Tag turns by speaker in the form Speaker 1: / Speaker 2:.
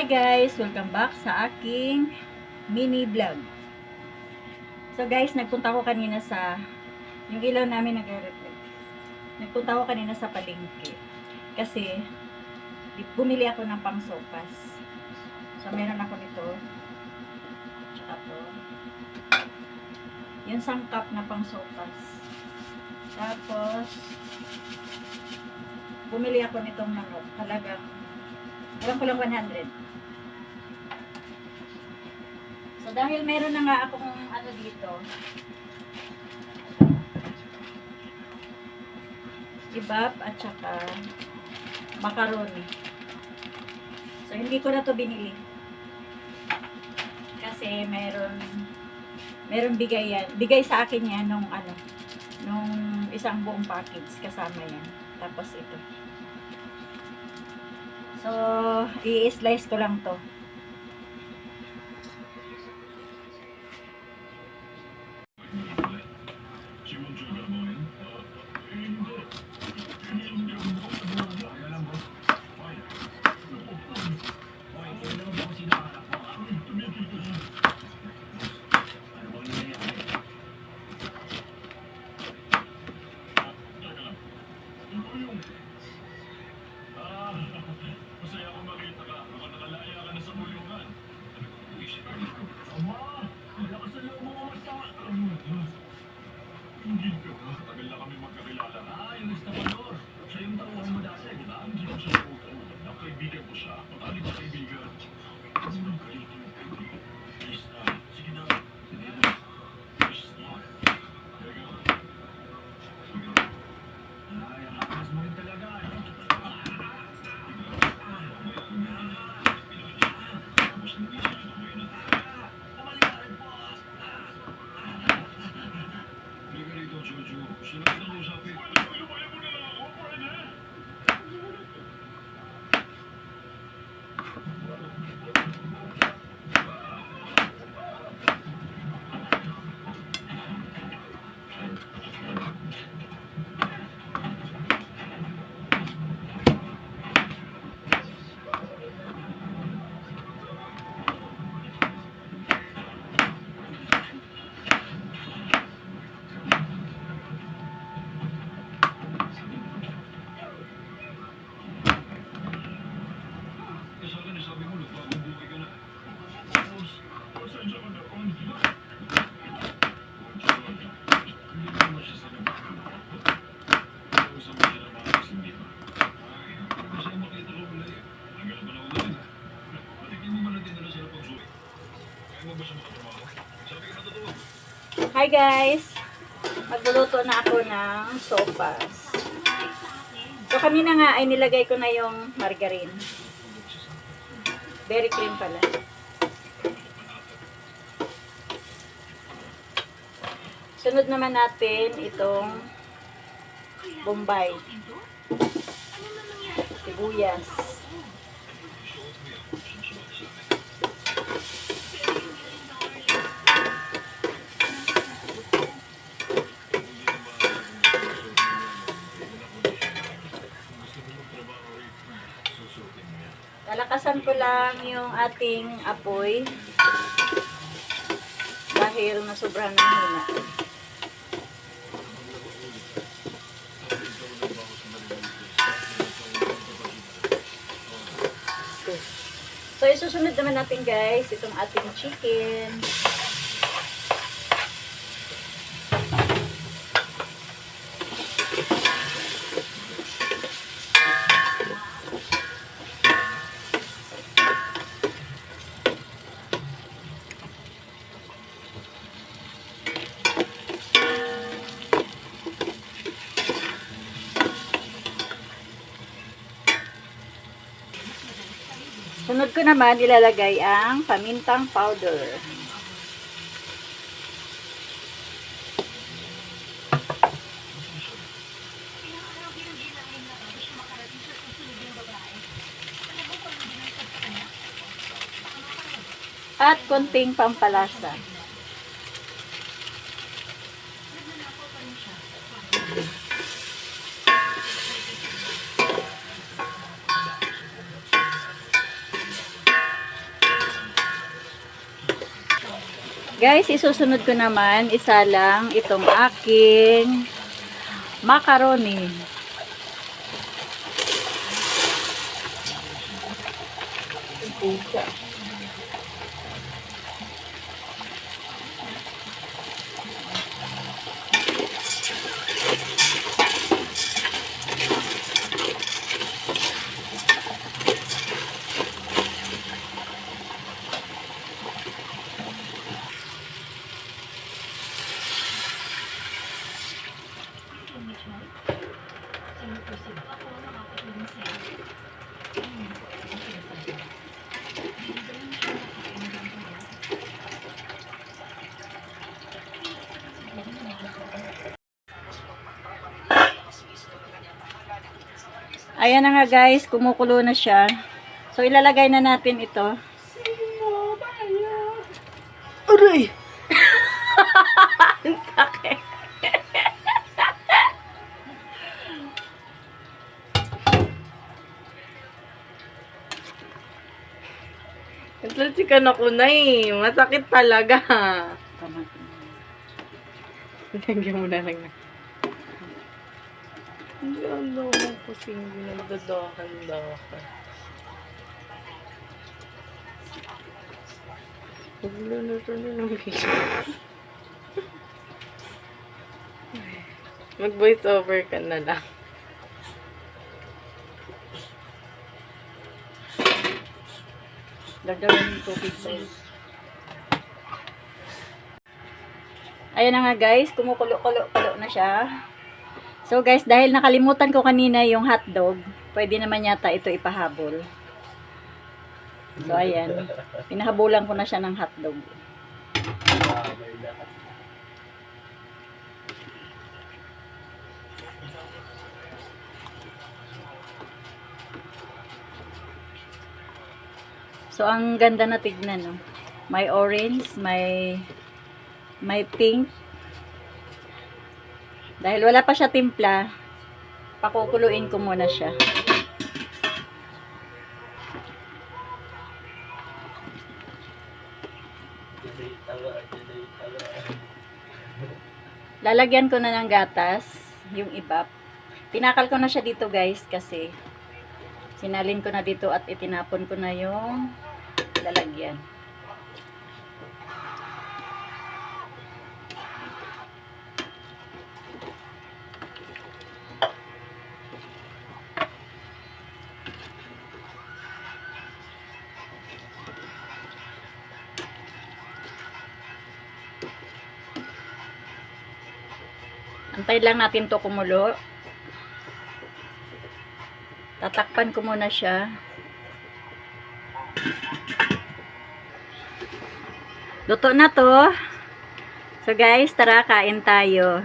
Speaker 1: Hi guys! Welcome back sa aking mini vlog. So guys, nagpunta ko kanina sa yung ilaw namin nagre-reflect. Nagpunta ko kanina sa palengke kasi bumili ako ng pang sopas. So meron ako nito. Tsaka to. Yung sangkap na pang sopas. Tapos bumili ako nitong manok. Talagang alam ko lang 100. So, dahil meron na nga akong ano dito, ibab at saka macaroni. So, hindi ko na to binili. Kasi meron bigay yan. Bigay sa akin yan nung isang buong package kasama yan. Tapos ito. So, i-slice ko lang to.
Speaker 2: Masaya akong makita ka. Baka nakalaya ka na sa bulungan. Ama! Lakas na loob mo mamasta! Hindi ka ba? Tagal na kami magkakilala. Yung estapador. Siya yung tauhan mo dati, di ba? Hindi ko siya nakukuha. Kaibigan ko siya. Patali ba kaibigan? Please na. Sige na. Please na. Teka. Ay, ang akas mo rin talaga.
Speaker 1: Hi guys! Magluluto na ako ng sopas. So kanina nga ay nilagay ko na yung margarine. Very cream pala. Sunod naman natin itong bombay. Sibuyas. Talakasan ko lang yung ating apoy dahil nasobrahan ng hina. So, isusunod naman natin guys itong ating chicken. Sunod ko naman ilalagay ang pamintang powder. At konting pampalasa. Guys, isusunod ko naman, isa lang itong aking macaroni. Ayan na nga guys, kumukulo na siya. So ilalagay na natin ito. Aray! Ang sakit.
Speaker 3: Naglansikan ako na eh. Masakit talaga. Lagyan mo na lang na. Hindi ano mo kasi hindi nagdadahan-dahan. Nagluluto na ng video. Mag-voice over ka na lang.
Speaker 1: Dagdagan yung tubig guys. Ayan na nga guys, kumukulo-kulo na siya. So guys, dahil nakalimutan ko kanina yung hotdog, pwede naman yata ito ipahabol. So ayan, pinahabulan ko na siya ng hotdog. So ang ganda na tignan, no. May orange, may pink. Dahil wala pa siya timpla, pakukuluin ko muna siya. Lalagyan ko na ng gatas, yung iba. Tinakal ko na siya dito guys kasi sinalin ko na dito at itinapon ko na yung lalagyan. Antay lang natin to kumulo. Tatakpan ko muna siya. Luto na to. So guys, tara kain tayo.